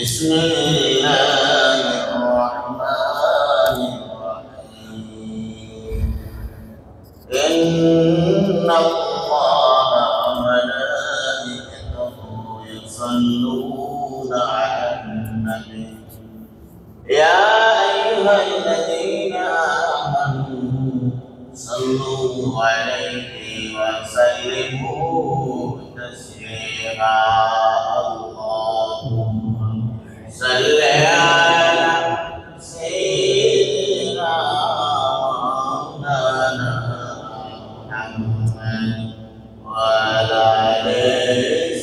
بسم الله الرحمن الرحيم إن الله وملائكته يصلون على النبي يا أيها الذين آمنوا صلوا عليه وسلموا تسليما اللهم صل على سيدنا مولانا محمد وعلى آل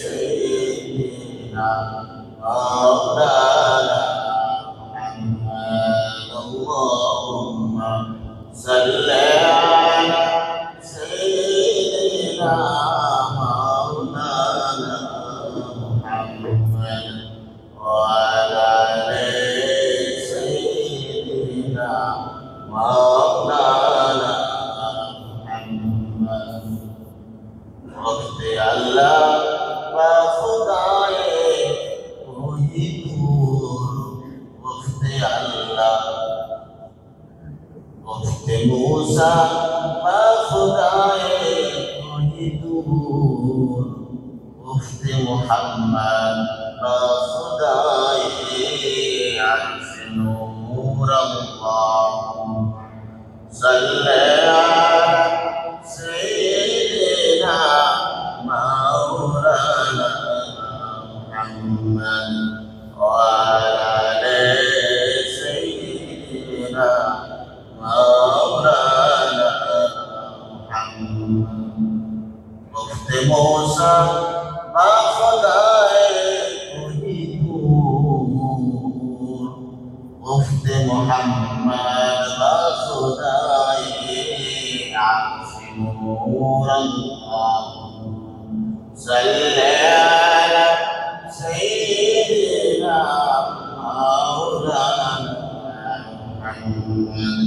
سيدنا مولانا محمد اللهم صل على سيدنا مولانا محمد وعلى آل سيدنا مولانا محمد وقت الله وخدائے وہی دور وقت اللہ وقت موسیٰ وخدائے وہی دور وقت محمد وخدائے عرش نور اللهم صل على سيدنا مولانا محمد وعلى آل سيدنا مولانا محمد وقت موسى ما خدائے کوئی دور وقت محمد ما خدائے عرش نور اللهم صل على سيدنا مولانا محمد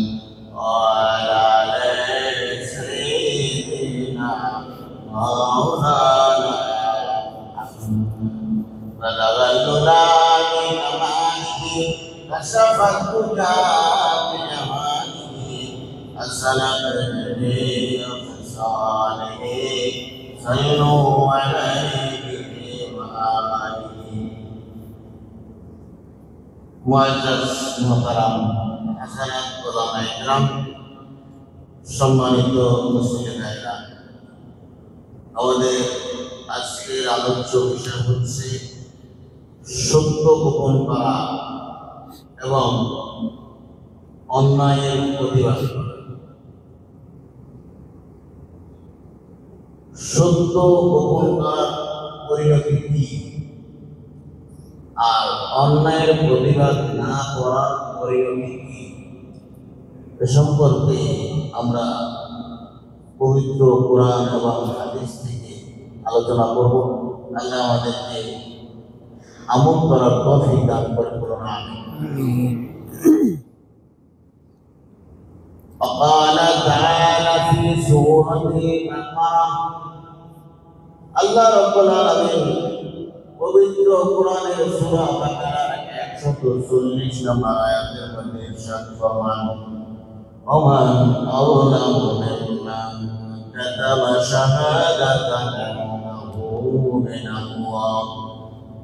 وعلى آل سيدنا مولانا بلغ الهدى بكماله كشف الهدى بجماله حسن الهدي وخصاله صلوا عليه وآله মুআজ্জাজ মুহতারাম হাসানাত ওলামা ইকরাম সম্মানিত মুসলিম ভাইরা, আমাদের আজকের আলোচ্য বিষয় হচ্ছে সত্য গোপন করা এবং অন্যায়ের প্রতিবাদ করা। সত্য গোপন করার পরিণতি কি আর অন্যায়ের প্রতিবাদ না করার পরিণতি কি, এ সম্পর্কে আমরা পবিত্র কোরআন এবং হাদিস থেকে আলোচনা করব। আল্লাহ আমাদেরকে আমল করার তৌফিক দান করে বলুন আমিন। وقال تعالى في سورة البقرة আল্লাহ রাব্বুল আলামিন পবিত্র কোরআনের সূরা বাকারার 140 নম্বর আয়াতের মধ্যে ইরশাদ ফরমান ওমান আওলামু মিম্মান কাতাবা শাহাদাতান মিনাল্লাহ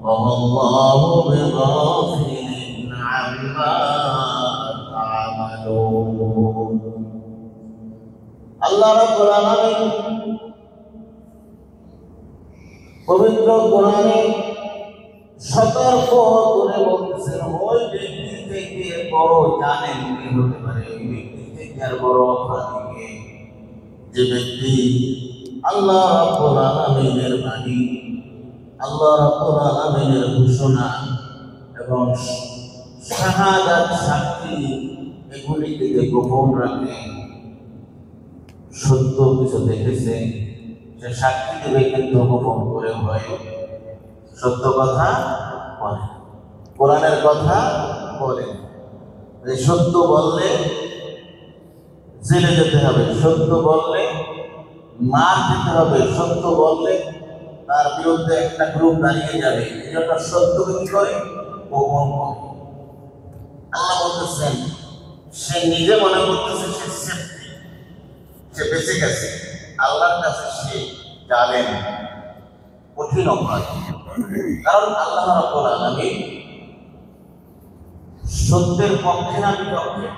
ওয়া আল্লাহু বিগাফিলিন আম্মা তা'মালুন। আল্লাহ রাব্বুল আলামিন পবিত্র কোরআনে সতর্ক করে বলতেছেন, ওই ব্যক্তি থেকে বড় জানেন কি হতে পারে, ওই ব্যক্তি থেকে আর বড় অপরাধী কে, যে ব্যক্তি আল্লাহ রাব্বুল আলামিনের বাণী, আল্লাহ রাব্বুল আলামিনের ঘোষণা এবং শাহাদাত সাক্ষী এগুলিকে গোপন রাখে। সত্য কিছু দেখেছে সে সাক্ষী দেবে, কিন্তু গোপন করে হয়, সত্য কথা বলে, কোরআনের কথা বলে। সত্য বললে জেলে যেতে হবে, সত্য বললে মার খেতে হবে, সত্য বললে তার বিরুদ্ধে একটা গ্রুপ দাঁড়িয়ে যাবে। এই জন্য সত্যকে কি করে গোপন করে। আল্লাহ বলতেছেন সে নিজে মনে করতেছে সে সেফটি, সে বেঁচে গেছে, আল্লাহর কাছে সে জানেন কঠিন অপরাধ। কারণ আল্লাহ রাব্বুল আলামিন সত্যের পক্ষে না বিপক্ষে।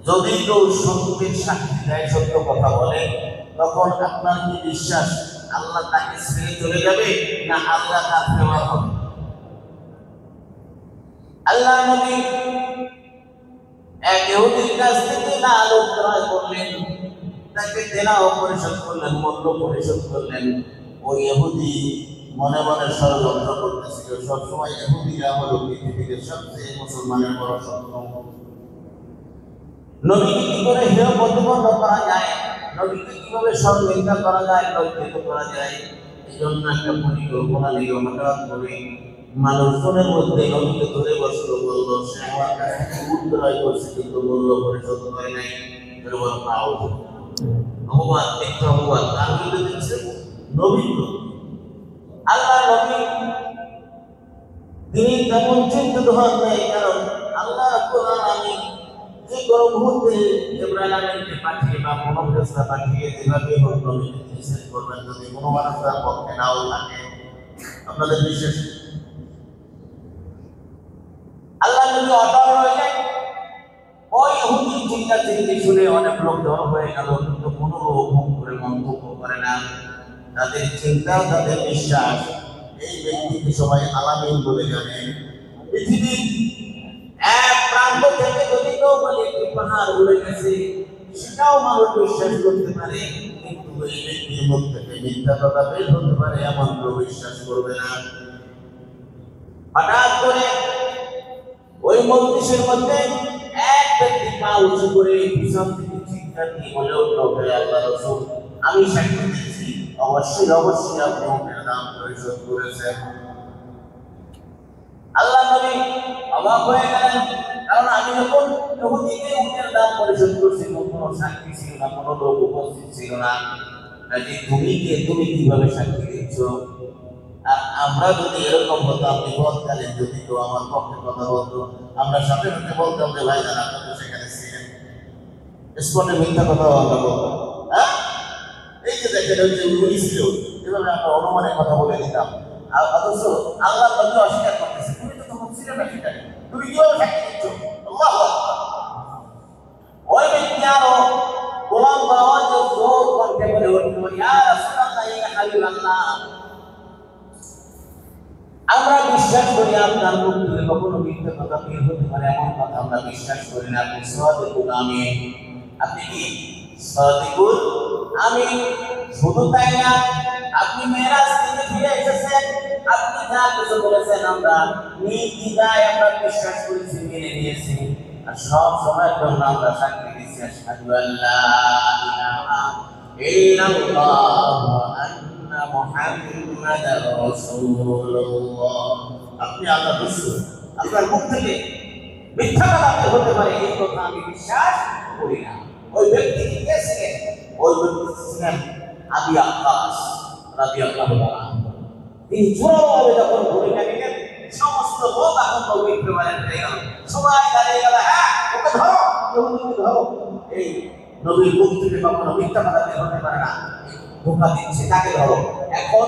যদি কেউ সত্যের সাক্ষী দেয়, সত্য কথা বলে, তখন আপনার কি বিশ্বাস আল্লাহ তাকে ছেড়ে চলে যাবে না আল্লাহ তার ফেমার হবে? আল্লাহ নবী এক ইহুদির কাছ থেকে না আলো ক্রয় করলেন, তাকে দেনাও পরিশোধ করলেন, মূল্য পরিশোধ করলেন। ওই ইহুদি মনে মনে ষড়যন্ত্র করতেছিল, সবসময় ইহুদিরা হলো পৃথিবীর সবচেয়ে মুসলমানের বড় শত্রু। নবীকে কি করে হেয় প্রতিপন্ন করা যায়, নবীকে কিভাবে সর্বনিন্দা করা যায়, লজ্জিত করা যায়, এই জন্য একটা পরিকল্পনা নিয়ে হঠাৎ করে মানুষজনের মধ্যে নবীকে ধরে বসলো, বললো সে আমার কাছ থেকে উত্তরায় করছে কিন্তু মূল্য পরিশোধ করে নাই। অপবাদ, মিথ্যা অপবাদ তার বিরুদ্ধে দিচ্ছে নবী। আল্লাহ নবী তিনি তেমন চিন্তিত হন নাই, কারণ আল্লাহ রাব্বুল আলামিন যে কোনো মুহূর্তে জিবরাইল আলাইহিসসালামকে পাঠিয়ে বা কোনো ফেরেশতা পাঠিয়ে যেভাবে হোক নবীকে নিষেধ করবেন, যদি কোনো মানুষ তার পক্ষে নাও থাকে। আপনাদের বিশেষ আল্লাহ নবী অটল রইলেন। ওই ইহুদি চিন্তা চিন্তি শুনে অনেক লোক জড়ো হয়ে গেল, কিন্তু কোনো লোক মুখ করে মন্তব্য করে না। তাদের চিন্তা, তাদের বিশ্বাস, এই ব্যক্তিকে সবাই আলামিন বলে জানে। পৃথিবীর এক প্রান্ত থেকে যদি কেউ বলে একটি পাহাড় উড়ে গেছে, সেটাও মানুষ বিশ্বাস করতে পারে, কিন্তু এই ব্যক্তির মুখ থেকে মিথ্যা কথা বের হতে পারে এমন কেউ বিশ্বাস করবে না। হঠাৎ করে ওই মজলিসের মধ্যে এক ব্যক্তি পা উঁচু করে পিছন থেকে চিৎকার দিয়ে বলে উঠল, হে আল্লাহর রাসূল, আমি সাক্ষ্য দিচ্ছি অবশ্যই অবশ্যই আপনি উটের দাম পরিশোধ করেছেন। আল্লাহ নবী অবাক হয়ে গেলেন, কারণ আমি যখন ইহুদিকে উটের দাম পরিশোধ করছি, কোনো সাক্ষী ছিল না, কোনো লোক উপস্থিত ছিল না। তুমি কিভাবে সাক্ষী দিচ্ছ? আর আমরা যদি এরকম হতাম, বিপদকালীন যদি কেউ আমার পক্ষে কথা বলতো, আমরা সাথে সাথে বলতাম যে ভাই জানা আপনি সেখানে ছিলেন, স্পটে মিথ্যা কথা আমরা বলতাম। হ্যাঁ, এই যে দেখেন ওই যে উনি ছিল, এভাবে আমরা অনুমানের কথা বলে দিতাম। আর অথচ আল্লাহ নবী অস্বীকার করতেছে, তুমি তো তখন ছিলে না সেখানে, তুমি কিভাবে সাক্ষী দিচ্ছ? আল্লাহু আকবার। ওই ব্যক্তি আরো গোলাম বাবা যে জোর কণ্ঠে বলে উঠল, ইয়া রাসূলুল্লাহ, ইয়া হাবিবাল্লাহ, আমরা বিশ্বাস করি আপনার মুখ থেকে কখনো মিথ্যা কথা বের হতে পারে এমন কথা আমরা বিশ্বাস করি না। আপনি সাদিকুল আমিন। আপনি কি সাদিকুল আমিন? শুধু তাই না, আপনি মেরাজ থেকে ফিরে এসেছেন, আপনি যা কিছু বলেছেন আমরা নির্দ্বিধায় আমরা বিশ্বাস করেছি, মেনে নিয়েছি, আর সব সময়ের জন্য আমরা সাক্ষী দিচ্ছি আশহাদু আল্লা ইলাহা ইল্লাল্লাহ ওয়া আন্না মুহাম্মাদার রাসূলুল্লাহ। আপনি আল্লাহর রাসূল, আপনার মুখ থেকে মিথ্যা কথা বের হতে পারে এই কথা আমি বিশ্বাস করি না। ওই ব্যক্তি কে ছিলেন? ওই ব্যক্তি ছিলেন আবি আব্বাস রাদিয়াল্লাহু তাআলা। তিনি জোরালোভাবে যখন ভূমিকা নিলেন, সমস্ত লোক এখন নবীর প্রেমে হয়ে গেল, সবাই দাঁড়িয়ে গেল, হ্যাঁ ওকে ধরো, ইহুদিকে ধরো। এই নবীর মুখ থেকে কখনো মিথ্যা কথা বের হতে পারে না, ধোঁকা দিচ্ছে, তাকে ধরো। এখন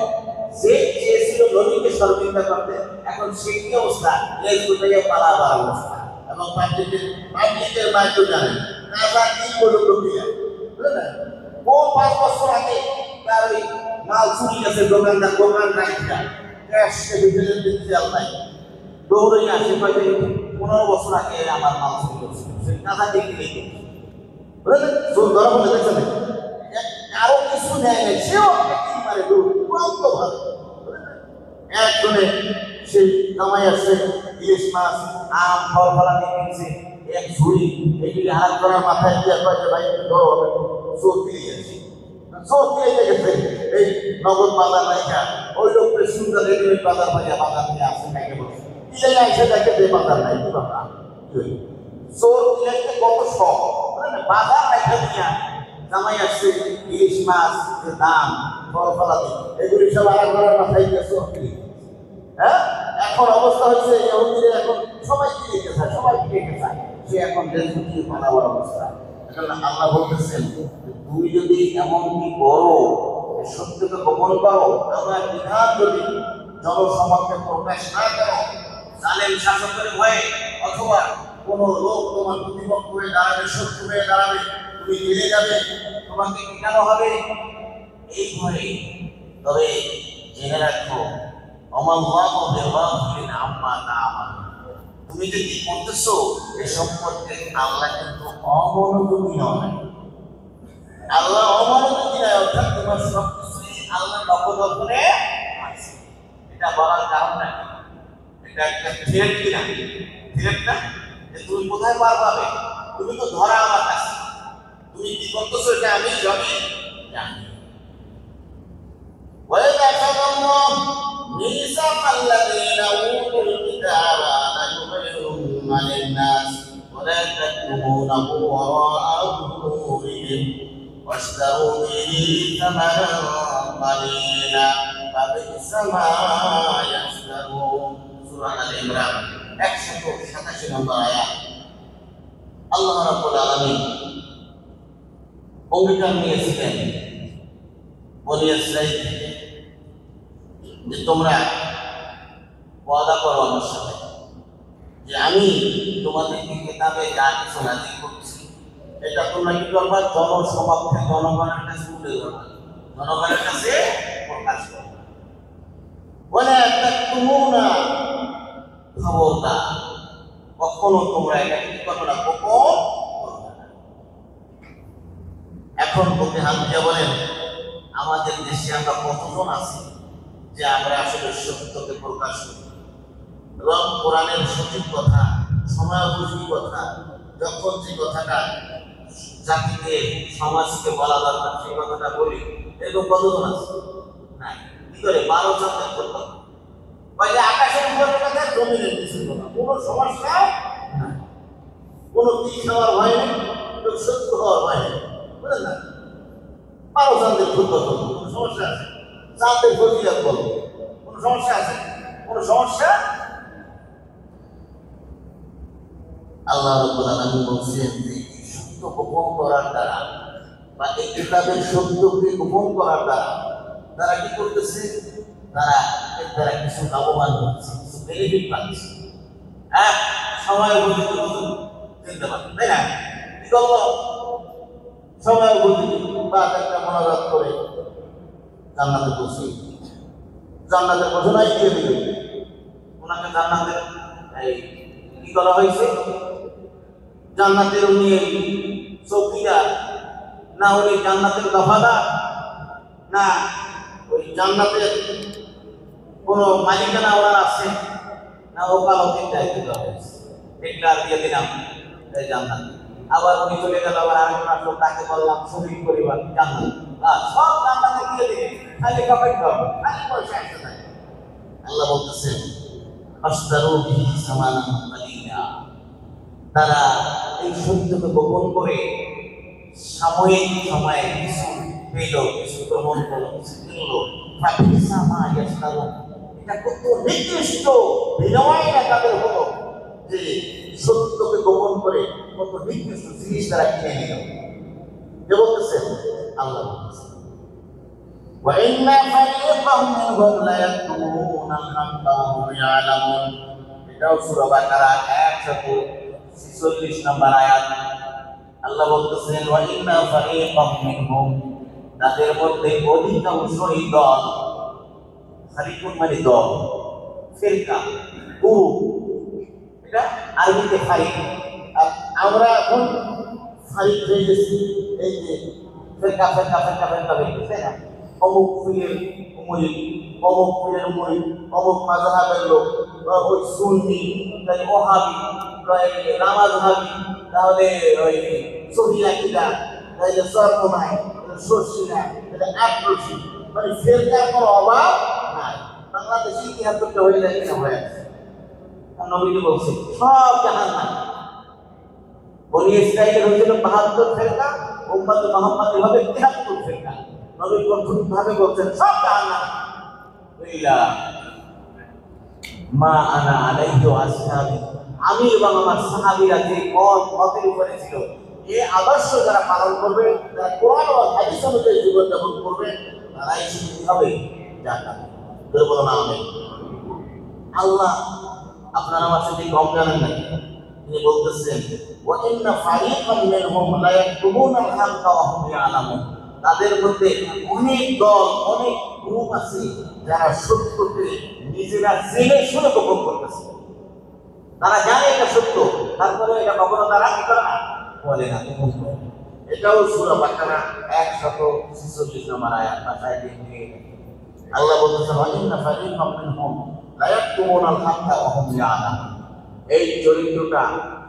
যে চেয়েছিল নবীকে শর্মিন্দা করতে, এখন সে কি অবস্থা? লেজ গুটাইয়া পালাবার অবস্থা। এবং পাবলিকের মাইকেও জানেন রাজা কি করলো প্রক্রিয়া, বুঝলেন? ও 5 বছর আগে তার ওই মাল চুরি গেছে, দোকান নাই, ক্যাশে ভিতরে দিচ্ছে আল্লাহ, দৌড়ে আসে পাশে 15 বছর আগে আমার মাল চুরি করছে, সে টাকা দেখে রেখে, বুঝলেন? চোর ধরা বলে দেখছে না, আরো কিছু নেয় না, সেও মারে দৌড় কত ভালো। একজনে সে কামাই আসছে, ইলিশ মাছ, আম, ফল ফলাদি কিনছে, এক ঝুড়ি, এগুলি হাত করার মাথায় দিয়ে কয়েছে, ভাই ধরো চোর ফিরিয়ে আসি, চোর ফিরে গেছে। এই নগদ বাজার নাইকা ওই লোককে সুন্দর রেডিমেড বাজার পাইয়া বাজার নিয়ে আসে নাইকে বলছে, কি জায়গায় এসে দেখে যে বাজার নাই, কি বাবা চোর দিলে কত শখ, বাজার নাইকা দিয়া জামাই আসছে, ইলিশ মাছ দাম, ফল ফলাদি এগুলি সব আর করার মাথায় দিয়ে চোর ফিরে। হ্যাঁ, এখন অবস্থা হচ্ছে ইহুদিরা এখন সবাইকে রেখে যায়, সবাইকে রেখে যায়, সে এখন দেশ গুটিয়ে পালাবার অবস্থা। এখন আল্লাহ বলতেছেন, তুমি যদি এমনকি করো, সত্যকে গোপন করো, আমার বিধান যদি জনসমক্ষে প্রকাশ না করো, জালেম শাসকের ভয়ে, অথবা কোন লোক তোমার প্রতিপক্ষ হয়ে দাঁড়াবে, শত্রু হয়ে দাঁড়াবে, তুমি জেলে যাবে, তোমাকে পিটানো হবে, এই ভয়ে, তবে জেনে রাখো অমাল্লাহু বিগাফিলিন আম্মা তা'মালুন, তুমি যে কি করতেছো এ সম্পর্কে আল্লাহ কিন্তু অমনোযোগী নয়। আল্লাহ অমনোযোগী নয়, অর্থাৎ তোমার সবকিছুই আল্লাহ নখদর্পণে আছে। এটা বলার কারণ না, এটা একটা থ্রেট কিনা, থ্রেট না যে তুমি কোথায় পার পাবে, তুমি তো ধরা আমার কাছে, তুমি কি করতেছো এটা আমি জানি। وَإِذْ أَخَذَ اللَّهُ مِيثَاقَ الَّذِينَ أُوتُوا الْكِتَابَ لَتُبَيِّنُنَّهُ لِلنَّاسِ وَلَا تَكْتُمُونَهُ وَرَاءَ ظُهُورِهِمْ وَاشْتَرَوْا بِهِ ثَمَنًا قَلِيلًا فَبِئْسَ مَا يَشْتَرُونَ। সূরা আল ইমরান 187 নম্বর আয়াত। আল্লাহ রাব্বুল আলামিন অঙ্গীকার নিয়েছিলেন বনী ইসরাঈল থেকে যে তোমরা ওয়াদা করো আমার সাথে যে আমি তোমাদেরকে কিতাবে যা কিছু নাযিল করছি এটা তোমরা কি করবা, জনসমক্ষে জনগণের কাছে তুলে ধরবা, জনগণের কাছে প্রকাশ করবা। বলে তাকতুমুনা, খবরদার কখনো তোমরা এটা কি করবে না, গোপন করবে না। এখন বলতে হামজা বলেন, আমাদের দেশে আমরা কতজন আছি যে আমরা আসলে সত্যকে প্রকাশ করি এবং কোরআনের সঠিক কথা, সময়োপযোগী কথা, যখন যে কথাটা জাতিকে সমাজকে বলা দরকার সেই কথাটা বলি, এরকম কতজন আছে? না, কি করে 12 চাঁদের কথা ওই যে আকাশের উপরে কথা, জমিনের কিছু কথা, কোনো সমস্যা না, কোনো দিক হওয়ার ভয় নেই, কোনো শত্রু হওয়ার ভয় নেই, বুঝলেন না? 12 চাঁদের কথা বলবো, কোনো সমস্যা আছে? চাঁদের ফজিলত বলবো, কোনো সমস্যা আছে? কোনো সমস্যা। আল্লাহ রাব্বুল আলামিন বলছেন যে সত্য গোপন করার দ্বারা বা এই কিতাবের সত্যকে গোপন করার দ্বারা তারা কি করতেছে, তারা এর দ্বারা কিছু লাভবান হচ্ছে, কিছু বেনিফিট পাচ্ছে। হ্যাঁ, সময় উপযোগী চিনতে পারবে, তাই না? কি করলো, সময় উপযোগী বা একটা মনোজাত করে জান্নাতে পৌঁছে, জান্নাতের ঘোষণাই দিয়ে দিল, ওনাকে জান্নাতের এই কি করা হয়েছে, জান্নাতের উনি চৌকিদার না, উনি জান্নাতের দফাদার না, ওই জান্নাতের কোন মালিকানা ওনার আছে না, ওকালতির দায়িত্ব দেওয়া হয়েছে, ডিক্লার দিয়ে দিলাম এই জান্নাত। আবার উনি চলে গেল, আবার আরেকজন আসলো, তাকে বললাম শরীক পরিবার জান্নাত, সব জান্নাতে দিয়ে দিলেন, খালি কাপাই খাওয়া, খালি পয়সা আসতে থাকে। আল্লাহ বলতেছেন আশতারু বিহি সামানান কালিলা, তারা এই সত্যকে গোপন করে সাময়িক সময়ে কিছু পেল, কিছু গ্রহণ করলো, কিছু কিনলো। এটা কত নির্দিষ্ট বিনিময় না তাদের হলো যে সত্যকে গোপন করে কত নির্দিষ্ট জিনিস তারা কিনে নিল। কে বলতেছেন? আল্লাহ বলতেছেন وَإِنَّ فَرِيقًا مِّنْهُمْ لَيَكْتُمُونَ الْحَقَّ وَهُمْ يَعْلَمُونَ। এটাও সূরা বাকারা 146 নম্বর আয়াত। আল্লাহ বলতেছেন ওয়াইন্না ফারিকাম মিনহুম, তাদের মধ্যে অধিকাংশই দল, ফারিকুন মানে দল, ফিরকা গ্রুপ, এটা আরবিতে ফারিক। আর আমরা এখন ফারিক হয়ে গেছি, এই যে ফিরকা ফিরকা ফিরকা ফিরকা হয়ে গেছে না, অমুক পীরের মুরিদ, অমুক পীরের মুরিদ, অমুক মাযহাবের লোক, ওই সুন্নি, তাই ওহাবি, তাই নামাজহাবি, তাহলে ওই সহি আকীদা, তাহলে সরকমাই, সরসিনা, তাহলে আক্রোশী, মানে ফেরকার কোনো অভাব নাই। বাংলাদেশে ৭৩টা হয়ে যায় কিনা হয়ে আছে, নবীজি বলছে সব জাহান্নাম। বনী ইসরাঈলের হয়েছিল ৭২ ফেরকা, উম্মতে মুহাম্মাদের হবে ৭৩ ফেরকা। নবী প্রথমভাবে বলছেন সব জাহান্নাম। মা আনা আলাইহি ওয়া আসহাবি, আমি এবং আমার সাহাবীরা যে পথের উপরে ছিল, এই আদর্শ যারা পালন করবে, যারা কোরআন ও হাদিস অনুযায়ী জীবন যাপন করবে, তারাই শুধু কি হবে? জান্নাত। বলবো না আমিন। আল্লাহ আপনার আমার সাথে কম জানেন নাকি? তিনি বলতেছেন ওয়া ইন্না ফারিকাম মিনহুম লা ইয়াকতুমুনা আল-হাক্কা ওয়া হুম ইয়ালামুন, তাদের মধ্যে অনেক দল, অনেক গ্রুপ আছে যারা সত্যকে নিজেরা জেনে শুনে গোপন করতেছে। তারা জানে এটা সত্য, তারপরে এটা কখনো তারা কি করে না, বলে না, গোপন করে। এটাও সূরা বাকারা 146 নম্বর আয়াত ভাষায় দিয়ে আল্লাহ বলতেছেন ওয়া ইন্না ফারিকাম মিনহুম লা ইয়াকতুমুনা আল-হাক্কা ওয়া হুম ইয়ালামুন। এই চরিত্রটা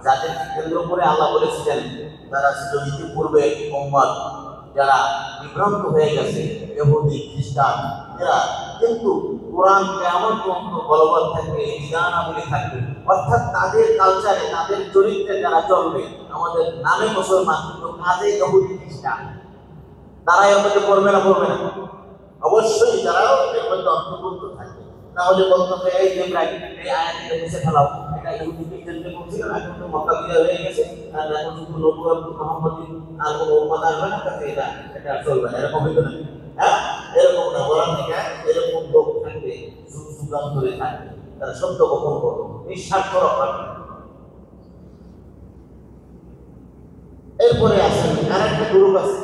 যাদেরকে কেন্দ্র করে আল্লাহ বলেছিলেন, তারা ছিল ইতিপূর্বে উম্মত যারা বিভ্রান্ত হয়ে গেছে, ইহুদি খ্রিস্টান, এরা কিন্তু কোরআন কিয়ামত পর্যন্ত বলবৎ থাকবে, এই বিধানাবলী থাকবে, অর্থাৎ তাদের কালচারে, তাদের চরিত্রে যারা চলবে, আমাদের নামে মুসলমান কিন্তু কাজে ইহুদি খ্রিস্টান, তারা এর মধ্যে পড়বে না, পড়বে না? অবশ্যই তারাও এর মধ্যে অন্তর্ভুক্ত থাকবে। তাহলে বলতে হবে এই যে প্রায় এই আয়াতকে মুছে ফেলাও, এটা ইহুদি খ্রিস্টানদের বলছিল না, এখন তো মক্কা বিজয় হয়ে গেছে, আর এখন শুধু নবুয়ত মুহাম্মদী আর কোনো উম্মত আসবে না, তাতে এটা চলবে না, এরকম হইতো না। হ্যাঁ, এরকম না, বলার থেকে এরকম লোক থাকবে, সুগাম ধরে থাকবে, তারা সত্য গোপন করবে, নিঃস্বার্থ রক্ষা করবে। এরপরে আসেন আর একটা গ্রুপ আছে,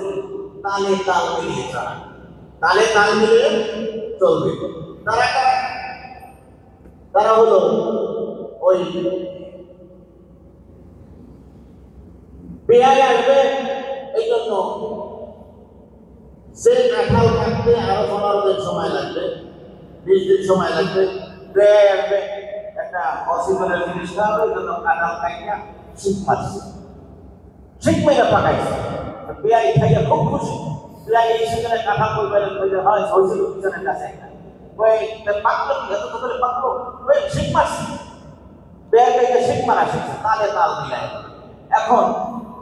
তালে তাল মিলিয়ে চলা, তালে তাল মিলিয়ে চলবে। তারা তারা হলো ওই পেয়ায় আসবে, এই জন্য সে কাঁঠাল কাটতে আরো 15 দিন সময় লাগবে, 20 দিন সময় লাগবে। পেয়ায় আসবে, একটা অসিবলের জিনিস খাওয়াবে, এই জন্য কাঁঠাল খাইয়া শীত মারছে, শীত মেয়েরা পাকাইছে, পেয়াই খাইয়া খুব খুশি। পেয়াই এই সেখানে কাঁঠাল বলবেন হয় হয়েছিল পিছনের কাছে একটা পাকলো, কি এত করে পাকলো, ওই শীত মারছে, পেয়াই খাইয়া শীত মারা শিখছে, তালে তাল মিলায়। এখন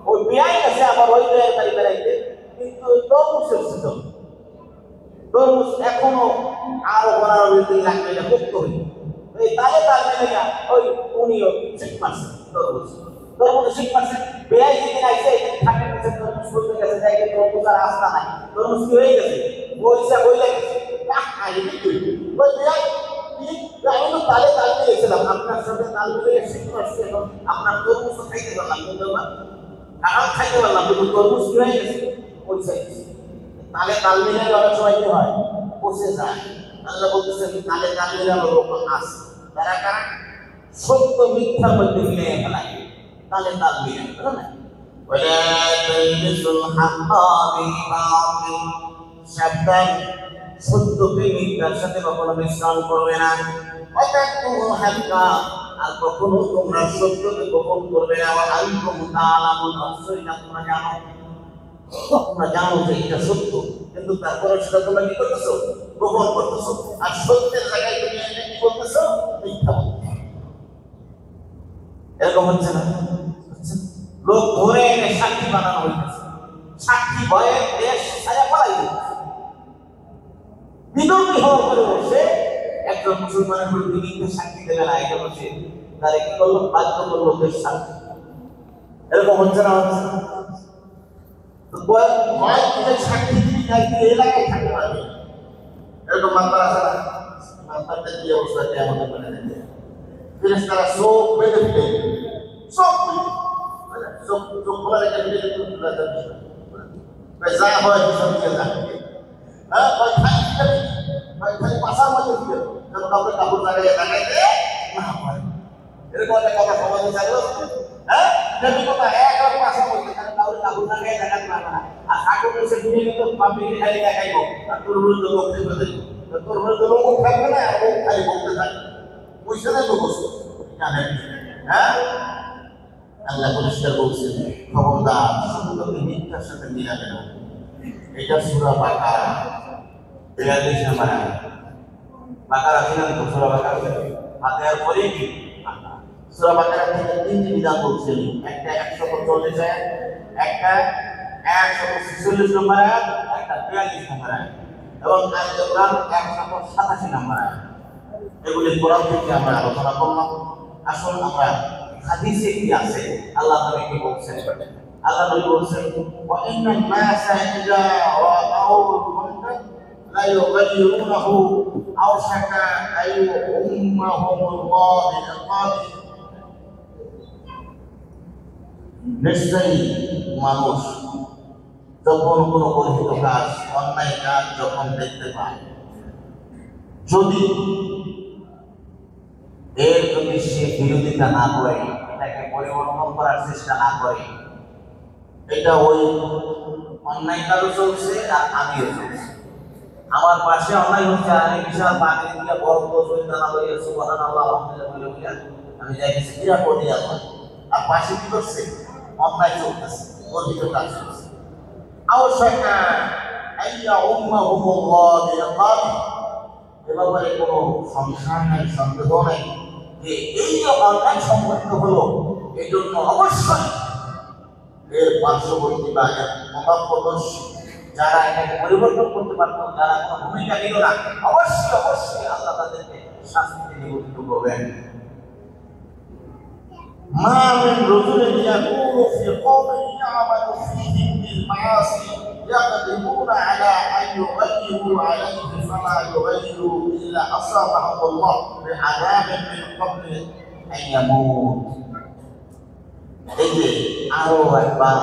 ওই পেয়াই গেছে আবার ওই পেয়ার বাড়ি বেড়াইতে, কিন্তু ওই তরমুজের সিজন, তরমুজ এখনো আরো 15-20 দিন লাগবে, এটা করতে হইবে। এই তালে তাল মিলে ওই উনিও শীত মারছে, তরমুজ শীত মারছে, পেয়াই যেদিন আইসে এখানে থাকে গেছে, তরমুজ বলতে গেছে যাই, তরমুজ আর রাস্তা নাই, তরমুজ কি হয়ে গেছে, বইসা বইলে গেছে, ওই পেয়াই আমি তো তালে তাল মিলেছিলাম, আপনার সাথে তাল মিলিয়ে শীত মারছে, এখন আপনার তরমুজ খাইতে পারলাম, কিন্তু না কাঁঠাল খাইতে পারলাম, কিন্তু তরমুজ কি হয়ে গেছে, পয়সা গেছে। তালে তাল মিলালে অনেক সময় কি হয়, পচে যায়। আল্লাহ বলতেছেন তালে তাল মিলানো লোক আছে, তারা কারা সত্য মিথ্যার মধ্যে মিলিয়ে ফেলায়, তালে তাল মিলায়, বুঝলো না? ওয়ালা তালবিসুল হাক্কা বিল বাতিল, সাবধান, সত্যকে মিথ্যার সাথে কখনো মিশ্রণ করবে না। ওয়াতাকুমুল হাক্কা, আর কখনো তোমরা সত্যকে গোপন করবে না। ওয়া আনতুম তা'লামুন, অবশ্যই তোমরা জানো, তোমরা জানো যে এটা সত্য, কিন্তু তারপরে সেটা তোমরা কি করতেছো, গোপন করতেছো। আর সত্যের জায়গায় তুমি এটা কি বলতেছো, মিথ্যা বলতেছো। এরকম হচ্ছে না? লোক ধরে এনে সাক্ষী বানানো হইতেছে, সাক্ষী ভয়ে দেশ ছায়া পড়াই দিতেছে। বিতর্কী হওয়ার পরে বসে একজন মুসলমানের বিরুদ্ধে সাক্ষী দেবে না, এটা বসে তারা কি করলো, বাধ্য করলো দেশ সাক্ষী। এরকম হচ্ছে না? সাক্ষী এলাকায় থাকতে পারবে, এরকম মাত্রা আছে না? মাত্রাটা কি অবস্থাতে আমাদের মনে থাকে, তারা চোখ বেঁধে ফেলে, চোখ চোখ চোখ খোলা রেখে ফেলে যা হয় সবকে জানবে। হ্যাঁ, খালি পাশার মধ্যে দিবে, যেন কাউকে কাপড় লাগাইতে না হয়, এরকম একটা কথা সমাজে চালু আছে। হ্যাঁ, যদি কথা এক আর পাশার মধ্যে কাউকে কাপড় লাগাই দেখাতে পারবে না, আর ঠাকুর এসে দুনিয়া কিন্তু পাবলিক খালি দেখাইবো, আর তোর বিরুদ্ধে লোক থাকবে, তোর বিরুদ্ধে লোক থাকবে না, আর লোক খালি বলতে থাকবে, বুঝতে না তো বসে জানেন? হ্যাঁ, আল্লাহ পরিষ্কার বলছেন খবরদার সত্যকে মিথ্যার সাথে মিলাবে না। এটা সূরা বাকারা 43 নম্বর আয়াত। বাকারা ছিলেন তো সূরা বাকারা ফাতিহার পরে কি সূরা বাকারা থেকে তিনটি বিধান বলছেন, একটা 140 আয়াত, একটা 146 নম্বর আয়াত, একটা 42 নম্বর আয়াত, এবং আয়াতুল কুরআন 187 নম্বর আয়াত। এগুলি কোরআন থেকে আমরা আলোচনা করলাম। আসুন আমরা হাদিসে কি আছে, আল্লাহ নবী কি বলছেন। আল্লাহ নবী বলছেন, ওয়া ইন্নান নাসা ইযা রাআউ মুনকার লা ইউগাইয়িরুনাহু আও শাকা আইয়ুহুম্মাহুমুল্লাহ বিইকাব। নিশ্চয়ই মানুষ যখন কোনো গর্হিত কাজ, অন্যায় কাজ যখন দেখতে পায়, যদি সে বিরোধিতা না করে, এটাকে পরিবর্তন করার চেষ্টা না করে, এটা ওই অন্যায় কাজও চলছে আর আমিও চলছে। আমার পাশে অন্যায় হচ্ছে, আমি বিশাল পাখি দিয়ে বড় না লইয়া সুবহানাল্লাহ আলহামদুলিল্লাহ বলে বলে আমি যাই গেছি ক্রিয়া করি এখন, আর পাশে কি করছে, অন্যায় চলতেছে, গর্হিত কাজ চলছে। আওশাকা আইয়া উম্মাহুমুল্লাহ বিইকাব। এ ব্যাপারে কোনো সংশয় নাই, সন্দেহ নাই যে এই যে অন্যায় সংঘটিত হলো, এই জন্য অবশ্যই এর পার্শ্ববর্তী বা মহাপদর্শী যারা এটাকে পরিবর্তন করতে পারত, যারা কোনো ভূমিকা নিল না, অবশ্যই অবশ্যই আল্লাহ তাদেরকে শাস্তিতে নিয়োজিত করবেন। মা মিন রাজুলিন ইয়াকুনু ফি কওমিন ইয়ামালু ফীহিম বিল মাআসি ইয়াকদিমুনা আলা আন ইউগাইয়িরু আলাইহি ফালা ইউগাইয়িরু ইল্লা আসাবাহুল্লাহ বিআযাবিন মিন ক্বাবলি আন ইয়ামুত। এই যে আরো একবার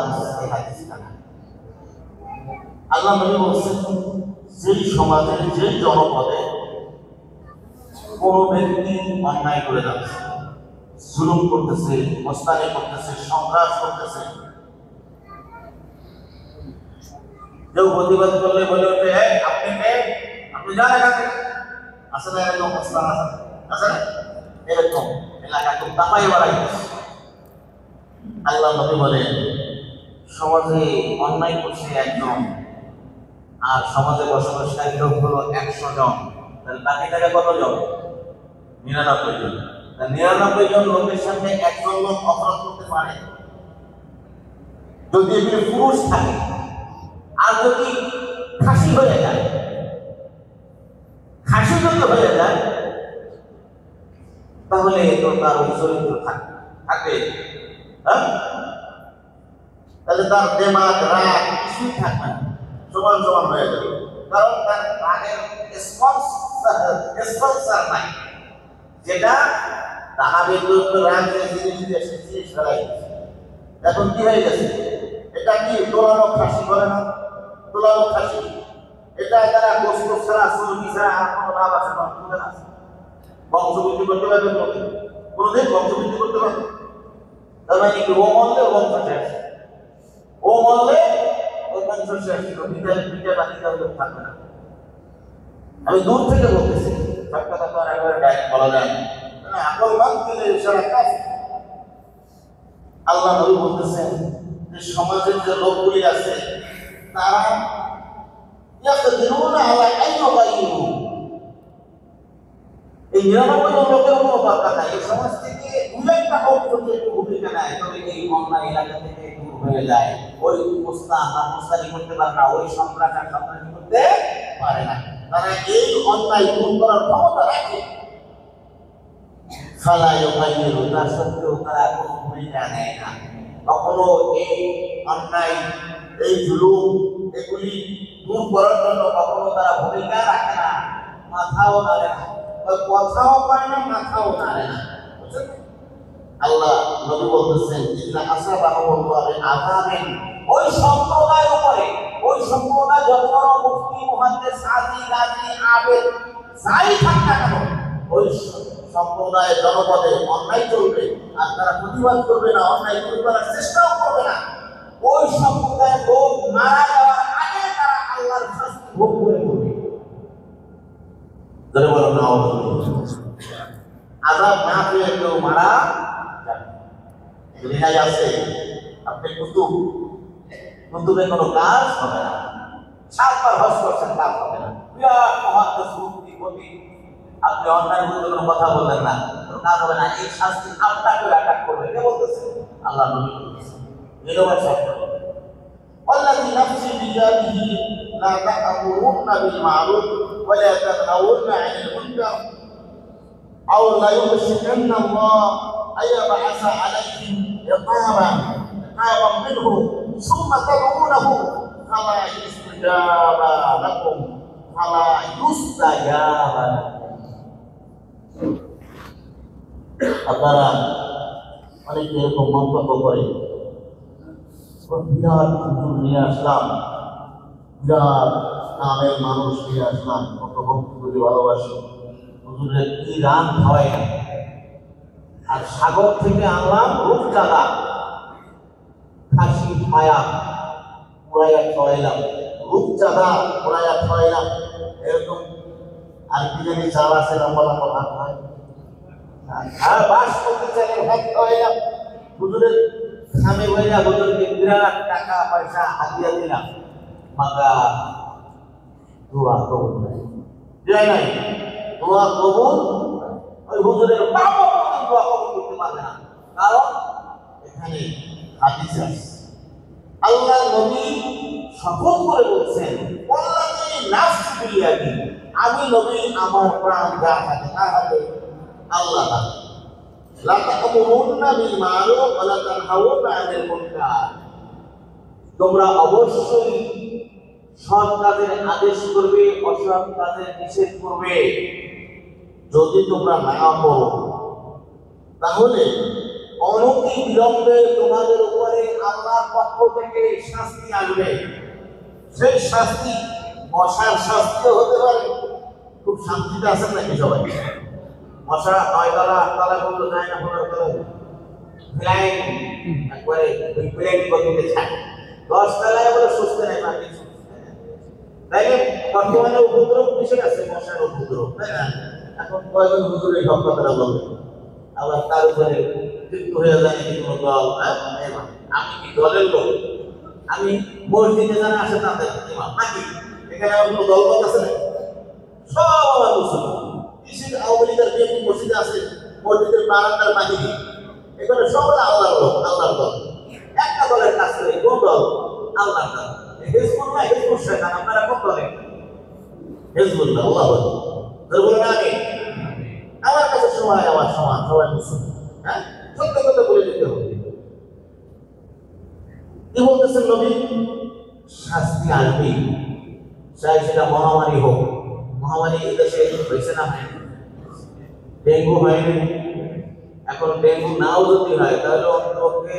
এই হাদিসটা আল্লাহ নবী বলছেন, যেই সমাজের যে জনপদে কোনো ব্যক্তি অন্যায় করে যাচ্ছে, জুলুম করতেছে, মস্তানি করতেছে, সন্ত্রাস করতেছে, কেউ প্রতিবাদ করলে বলে ওঠে, আপনি কে, আপনি যান এখান থেকে, আসে না এরকম মস্তান আছে না, এরকম এলাকা খুব দাপাই বাড়াইতেছে। আল্লাহ নবী বলেন, সমাজে অন্যায় করছে একজন, আর সমাজে বসবাসকারী লোক হলো 100 জন, তাহলে বাকি থাকে কতজন? 99 জন। 99 জন লোকের সামনে একজন লোক অপরাধ করতে পারে যদি এগুলো পুরুষ থাকে, আর যদি খাসি হয়ে যায়, খাসি যদি হয়ে যায়, তাহলে তো তার ওই চরিত্র থাকবে, তাহলে তার দেমাগ রাগ কিছুই থাকবে না, সমান সমান হয়ে যাবে, কারণ তার রাগের স্পন্সর নাই, যেটা তারা বিদ্যুৎ রাগ জিনিস ফেলাই। এখন কি হয়ে গেছে, এটা কি দোলানো খাসি করে না, দোলানো খাসি, এটা তারা গোস্ত ছাড়া চর্বি ছাড়া আর কোনো লাভ আছে না, বংশবৃদ্ধি করতে পারবে কোনোদিন বংশবৃদ্ধি করতে পারবে, তার মানে কি ও মরলে ও বংশ শেষ, ও মরলে ওই বংশ শেষ, পিঠে বাকিটা লোক থাকবে না। আমি দূর থেকে বলতেছি, সব কথা তো আর একবারে ডাইরেক্ট বলা যায় না, আকল বাদ দিলে সারা কাজ। আল্লাহ নবী বলতেছেন যে সমাজের যে লোকগুলি আছে, তারা ইয়াকদিরুনা আলা আন ইউগাইয়িরু, এই 99 জন লোকের কোনো দরকার নাই, এই সমাজ থেকে 2-1টা লোক যদি একটু ভূমিকা নেয়, তবে এই অন্যায় এলাকা থেকে দূর হয়ে যায়, ওই মুস্তানি করতে পারে না, ওই সন্ত্রাসী করতে পারে না, তারা এই অন্যায় দূর করার ক্ষমতা রাখে। ফালা ইউগাইয়িরু, তা সত্ত্বেও তারা কোনো ভূমিকা নেয় না, কখনো এই অন্যায়, এই জুলুম, এগুলি দূর করার জন্য কখনো তারা ভূমিকা রাখে না, মাথাও নাড়ে না, কথাও পায় না, মাথাও নাড়ে না। আল্লাহ নবী বলতেছেন, ইল্লা আসাবাহুল্লাহ বিআযাবিন, ওই সম্প্রদায়ের উপরে, ওই সম্প্রদায় যত বড় মুফতি, মুহাদ্দিস, সাদি, গাজী, আবেদ যাই থাক না কেন, ওই সম্প্রদায়ের জনপদে অন্যায় চলবে আর তারা প্রতিবাদ করবে না, অন্যায় দূর করার চেষ্টাও করবে না, ওই সম্প্রদায়ের লোক মারা যাওয়ার আগে তারা আল্লাহর শাস্তি ভোগ করে করবে। আযাব না পেয়ে কেউ মারা যাবে। দুনিয়ায় আছে আপনি কুতুবে কোনো কাজ হবে না, 7 বার হজ করছেন, কাজ হবে না, বিরাট মহাদ্দেশ মুফতি কবি, আপনি অন্যায় বলতে কোনো কথা বললেন না, কাজ হবে না, এই শাস্তি আপনাকে অ্যাটাক করবে। কে বলতেছে? আল্লাহ নবী বলতেছেন, এরকম শব্দ, ওয়াল্লাযী নাফসি বিয়াদিহি লা তা'মুরুনা বিল মা'রুফ ওয়া লা তানহাউনা 'আনিল মুনকার আও লা ইউশিকান্না আল্লাহ আয়াবাসা আলাইহিম ইকাবান মিনহু সুম্মা তাদউনাহু ফালা ইস্তিজাবা লাকুম ফালা ইস্তাজাবা লাকুম। আপনারা অনেকে এরকম মন্তব্য করে, বিরাট হুজুর নিয়ে আসলাম, বিরাট নামের মানুষ নিয়ে আসলাম, কত ভক্তি করে ভালোবাসি, হুজুরের কি রান খাওয়াই না, আর সাগর থেকে আনলাম রূপচাঁদা, খাসি মায়া পুরাইয়া খাওয়াইলাম, রূপচাঁদা পুরাইয়া খাওয়াইলাম, এরকম আর কি জানি চাল আছে লম্বা লম্বা ভাত হয়, আর বাসমতি চালের ভাত খাওয়াইলাম, হুজুরের স্বামী ভাইয়া হুজুরকে বিরাট টাকা পয়সা হাতিয়ে দিলাম, মাগা দোয়া কবুল নাই, দিলাই নাই, দোয়া কবুল, ওই হুজুরের বাবা দোয়া কবুল করতে পারবে না, কারণ এখানে হাদিস আছে, আল্লাহ নবী শপথ করে বলছেন, ওয়াল্লাযী নাফসি বিয়াদি, আমি নবী আমার প্রাণ যার হাতে, কার হাতে? আল্লাহ হাতে, লা তা'মুরুন্না বিল মা'রুফ ওয়া লা তানহাউনা আনিল মুনকার, তোমরা অবশ্যই সৎ কাজের আদেশ করবে, অসৎ কাজের নিষেধ করবে, যদি তোমরা না করো তাহলে অনতি বিলম্বে তোমাদের উপরে আল্লাহর পক্ষ থেকে শাস্তি আসবে, সেই শাস্তি মশার শাস্তিও হতে পারে। খুব শান্তিতে আছেন নাকি সবাই? মশা 9 তলা 8 তলা পর্যন্ত যায় না, 15 তলা ফ্লাইং একবারে ফ্লাইং গতিতে যায়, 10 তলায় বলে সুস্থ নেই বাকি তাই বর্তমানে উপদ্রব কিসের আছে? মশার উপদ্রব, তাই না? এখন কয়েকজন হুজুর এই সব কথাটা বলবে, আবার তার উপরে যুক্ত হয়ে যায় কোনো দল, আমি কি দলের লোক? আমি মসজিদে যারা আসে তাদের ইমাম নাকি? এখানে আমার কোনো দলমত আছে না? সব আমার মুসলমান, কিসের আওয়ামী লীগের বিএনপি মসজিদে আছে, মসজিদের বারান্দার বাহিনী, এখানে সব আল্লাহর লোক, আল্লাহর দল, একটা দলের কাজ করে, কোন দল? আল্লাহর দল। হিজবুল্লাহ, হিজবুল শয়তান, আপনারা কোন দলে? হিজবুল্লাহ, আল্লাহ বলেন আমি, আমার কাছে সময় আমার সমান, সবাই মুসলমান, হ্যাঁ, সত্য কথা বলে দিতে হবে। কি বলতেছেন নবী? শাস্তি আসবে, চাই সেটা মহামারী হোক, মহামারী এদেশে হয়েছে না, হয়নি? ডেঙ্গু হয়নি, এখন ডেঙ্গু নাও যদি হয় তাহলে অন্তপক্ষে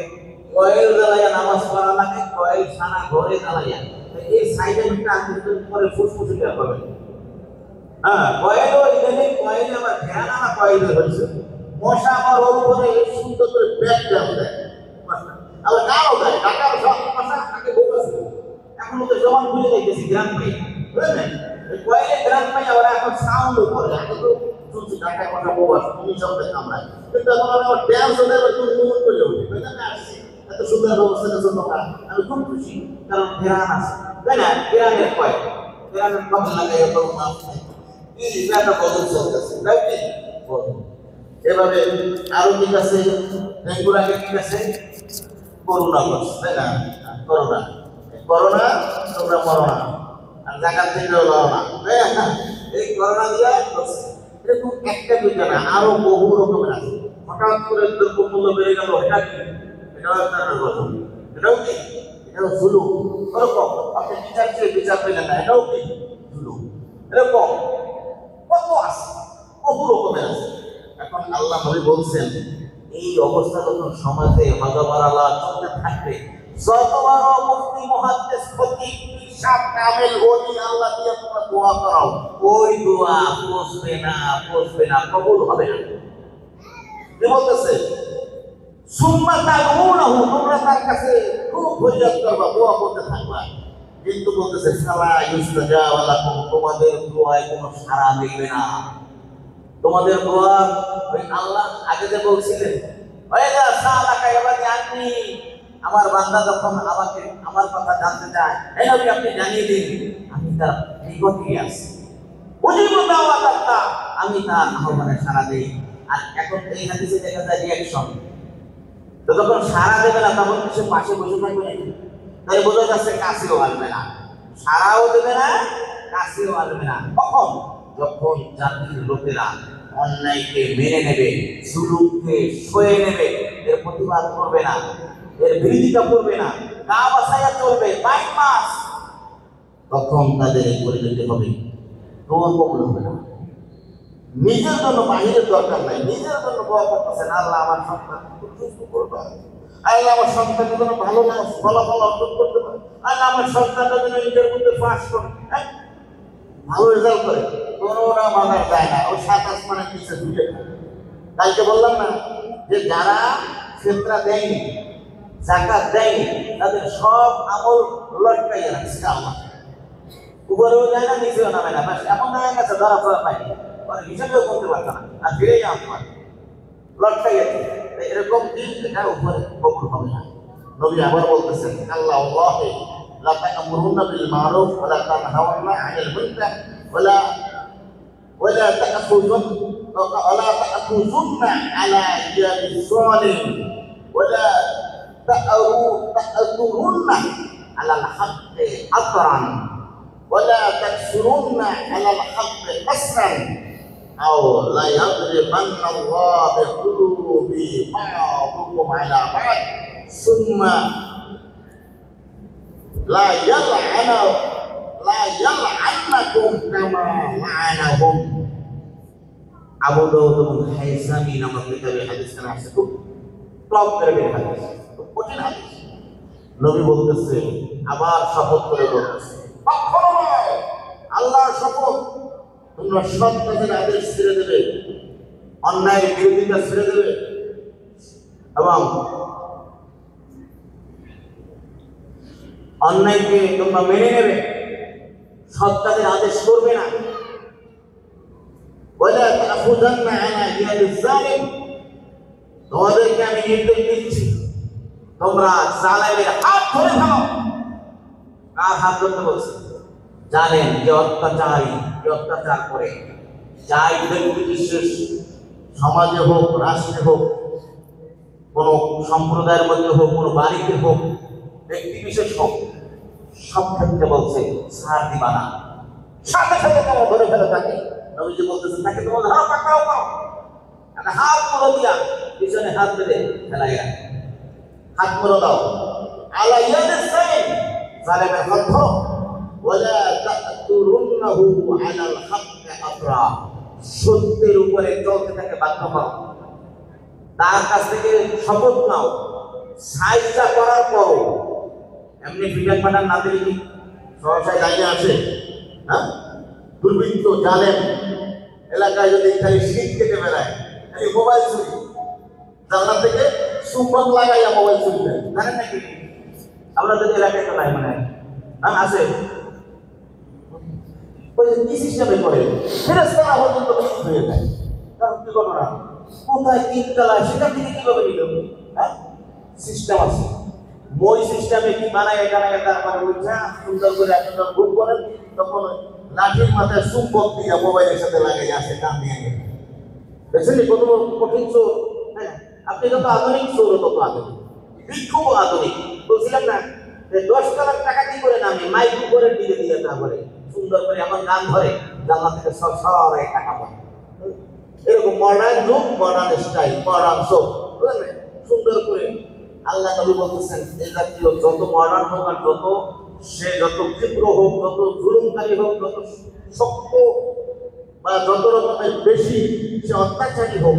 কয়েল জ্বালাইয়া নামাজ পড়া লাগে, কয়েল সারা ঘরে জ্বালাইয়া, এই সাইডে একটা পরে ফুসফুসে দেওয়া হবে, হ্যাঁ, কয়েলও ইদানিং কয়েলে আবার ধ্যান আনা কয়েলে হয়েছে, মশা আমার ওর উপরে সুন্দর করে ব্যাগ দেয়, আবার গাও দেয়, ঢাকার সব মশা আগে বসে, এখন তো জমান ভুলে যাইতেছি গ্রাম পাই, বুঝলেন? কয়েলে গ্রাম পাই আবার এখন সাউন্ডও করে, এখন তো শুনছি ঢাকায় মশা বোবাস, তুমি সবটা কামড়ায়, কিন্তু এখন আমার ড্যান্স হলে আবার তুমি মুমন করে উঠে, তাই না? আসছি এত সুন্দর ব্যবস্থার জন্য আমি খুব খুশি, কারণ গ্রাম আছে, তাই না? গ্রামের কয়েল, গ্রামের কথা লাগাই এত মাছ নেই, একটা বদল চলতেছে, তাই কি? এভাবে আরো ঠিক আছে, ডেঙ্গুর আগে ঠিক আছে করোনা করছে, তাই না? করোনা, করোনা তোমরা মরো না, আর জায়গা থেকেও লড়ো না, তাই না? এই করোনা দিয়ে এরকম একটা দুইটা না, আরো বহু রকমের আছে। হঠাৎ করে দ্রব্যমূল্য বেড়ে গেল, এটা কি? এটাও একটা গঠন, এটাও কি? এটাও জুলুম, ওরকম আপনি বিচার চেয়ে বিচার পেলেন না, এটাও কি? জুলুম, এরকম কত আছে, বহু রকমের আছে। এখন আল্লাহ নবী বলছেন, এই অবস্থা যখন সমাজে হযবরালা চলতে থাকবে, যত বড় মুফতি মুহাদ্দিস ফকিহ পিশাব কামেল ওলি আল্লাহ দিয়ে তোমরা দোয়া করাও, ওই দোয়া পৌঁছবে না, কবুল হবে না। কি বলতেছে? সুম্মা তাদউনাহু, তোমরা তার কাছে খুব ফরিয়াদ করবা, দোয়া করতে থাকবা, কিন্তু বলতেছে ফালা ইস্তাজাবা লাকুম, তোমাদের দোয়ায় কোনো সাড়া মিলবে না। তোমাদের দোয়া ওই আল্লাহ আগে যে বলছিলেন, ওয়াইদা সালাকা ইবাদি আন্নি, আমার বান্দা যখন আমাকে আমার কথা জানতে চায়, এই নবী আপনি জানিয়ে দিন আমি তার নিকটে আছি, উজিবু দাওয়াতাকা, আমি তার আহ্বানে সাড়া দেই। আর এখন এই হাদিসে দেখা যায় রিঅ্যাকশন, তো যখন সাড়া দেবে না তখন কিছু পাশে বসে থাকবে নাকি? তাই বোঝা যাচ্ছে কাছেও আসবে না, সাড়াও দেবে না, কাছেও আসবে না। কখন? যখন জাতির লোকেরা অন্যায়কে মেনে নেবে, জুলুমকে সয়ে নেবে, এর প্রতিবাদ করবে না, এর বিরোধিতা করবে না, গা বাসাইয়া চলবে 22 মাস, তখন তাদের এই পরিণতি হবে। তোমার কবুল হবে না। নিজের জন্য বাহিরের দরকার নাই, নিজের জন্য দোয়া করতেছেন, আল্লাহ আমার সন্তান সুস্থ করবে, আল্লাহ আমার সন্তানের জন্য ভালো ফলাফল অর্জন করতে পারে, আল্লাহ আমার সন্তানটা যেন ইন্টারভিউতে পাস করে, ভালো রেজাল্ট করে, কোনোটা মানার যায় না, ও 7 আসমানের নিচে ঢুকে থাকে। কালকে বললাম না যে যারা ফিতরা দেয়নি, যাকাত দেয়নি, তাদের সব আমল লটকাইয়া রাখছে আল্লাহ, উপরেও যায় না, নিচেও নামে না, এমন জায়গায় গেছে ধরা ফেরা পায়নি, হিসাবেও করতে পারত না, আর ফিরেই আসতে পারে, লটকাইয়া এরকম দিন এটার উপরে কবুল হবে না। নবী আবার বলতেছেন, আল্লাহ লা তা'মুরুনা বিল মারুফ ওয়া লা তানহাউনা আনিল মুনকার ওয়া লা তা'খুযুন্না আলা ইয়াদিস সালিম ওয়া লা ta'তুরুন্না আলাল হাক্কি আতরান ওয়া লা তাকসুরুন্না আলাল হাক্কি কাসরান আও লা ইয়াদরিবান্না আল্লাহু বিকুলুবি বা'দুকুম আলা বা'দ সুম্মা লা ইয়ালআনাকুম কামা লা'আনাহুম। আবু দাউদ এবং হাইসামি নামক কিতাবে হাদিসখানা আছে, খুব টপ লেভেলের হাদিস, খুব কঠিন হাদিস। নবী বলতেছে, আবার শপথ করে বলতেছে, কখনো নয়, আল্লাহর শপথ, তোমরা সৎ কাজের আদেশ ছেড়ে দেবে, অন্যায়ের বিরোধিতা ছেড়ে দেবে এবং অন্যায়কে তোমরা মেনে নেবে, সৎ কাজের আদেশ করবে না। ওয়ালা তা'খুযান্না আলা ইয়াদিস যালিম, তোমাদেরকে আমি নির্দেশ দিচ্ছি, তোমরা জালেমের হাত ধরে থাকো। কার হাত ধরতে বলছে? জানেন যে অত্যাচারী, যে অত্যাচার করে, যাই ব্যক্তি বিশেষ, সমাজে হোক, রাষ্ট্রে হোক, কোন সম্প্রদায়ের মধ্যে হোক, কোন বাড়িতে হোক, ব্যক্তি বিশেষ হোক, সব ক্ষেত্রে বলছে ছাড় দিবা না, সাথে সাথে তোমার ধরে ফেলে থাকে। নবীজি বলতেছেন, তাকে তোমার ধরো, পাকড়াও করো, হাত মুড়ো দিয়া পিছনে হাত বেঁধে ফেলাইয়া হাত মুড়ো দাও, আলা ইয়াদিস সালিম, জালেমের হাত ধরো, ওয়ালা তা'তুরুন্নাহু আলাল হাক্কি আতরা, সত্যের উপরে চলতে থাকে বাধ্য করো, তার কাছ থেকে শপথ নাও, সাইজটা করার পরও এমনি ফিটার পাটার না দিলে কি সহসায় দাঁড়িয়ে আছে? হ্যাঁ, দুর্বৃত্ত জালেম এলাকায় যদি খালি শীত কেটে বেড়ায়, খালি মোবাইল চুরি, জানলা থেকে সুপার লাগাইয়া মোবাইল চুরি দেয়, জানেন নাকি? আপনাদের এলাকায় তো নাই, মানে আছে, ওই কি সিস্টেমে করে ফেরেশতারা পর্যন্ত হয়ে যায়। কারণ কি ঘটনা, কোথায় কি চালায় সেটা থেকে কিভাবে নিল? হ্যাঁ, সিস্টেম আছে, মই সিস্টেমে কি বানায় টানায়, তারপরে বুঝা সুন্দর করে আপনি যখন বুক করেন তখন লাঠির মাথায় চুম্বক দিয়ে মোবাইলের সাথে লাগে আসে, কান দিয়ে গেছে, দেখছেন কত কঠিন চোর। হ্যাঁ, আপনি যত আধুনিক চোর তত আধুনিক, বিক্ষোভ আধুনিক। বলছিলাম না 10 লাখ টাকা কি করে নামে মাইক উপরে দিকে দিয়ে, তারপরে সুন্দর করে আমার গান ধরে, জানলা থেকে সরাই টাকা পায়। এরকম মডার্ন যুগ, মডার্ন স্টাইল, মডার্ন চোর, বুঝলেন? সুন্দর করে আল্লাহ নবী বলতেছেন, এই জাতীয় যত মডার্ন হোক আর যত সে যত ক্ষিপ্র হোক, যত জুলুমকারী হোক, যত শক্ত বা যত রকমের বেশি সে অত্যাচারী হোক,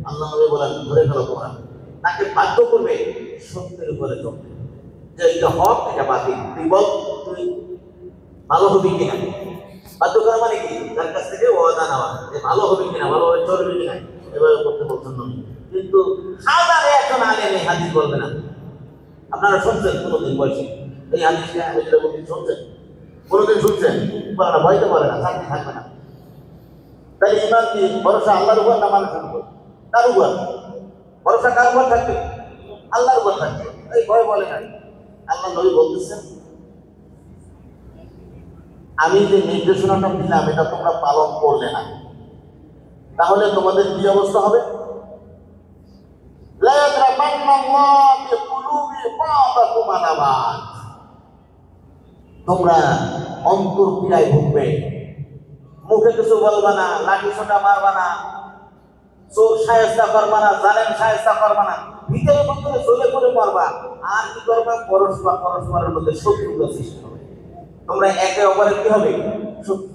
আল্লাহ নবী বলেন ধরে ফেলো তোমরা, তাকে বাধ্য করবে সত্যের উপরে চলতে, যে এটা হক, এটা বাতিল, তুই বল তুই ভালো হবি কিনা। বাধ্য করা মানে কি? তার কাছ থেকে ওয়াদা নেওয়া যে ভালো হবে কিনা, ভালোভাবে চলবে কিনা, এভাবে করতে বলছেন নবী। কিন্তু হাজারে একজন আলেম এই হাদিস বলবে না। আপনারা শুনছেন কোনোদিন বয়সে এই হাদিসটা? আমি যেটা বলছি শুনছেন, কোনোদিন শুনছেন? না, ভয়তে পারে না, চাকরি থাকবে না। তাই ইমান কি ভরসা আল্লাহর উপর না মানুষের উপর? কার উপর ভরসা? কার উপর থাকবে? আল্লাহর উপর থাকবে। এই ভয় বলে না। আল্লাহ নবী বলতেছেন, আমি যে নির্দেশনাটা দিলাম এটা তোমরা পালন করলে না, তাহলে তোমাদের কি অবস্থা হবে? তোমরা অন্তর পীড়ায় ভুগবে, মুখে কিছু বলবা না, লাঠি ছোটা মারবা না, চোর শায়েস্তা করবা না, জালেম শায়েস্তা করবা না, ভিতরে ভিতরে চলে করে মরবা। আর কি করবা? পরস্পরের মধ্যে শত্রুতা সৃষ্টি হবে। তোমরা একে অপরের কি হবে? শত্রু।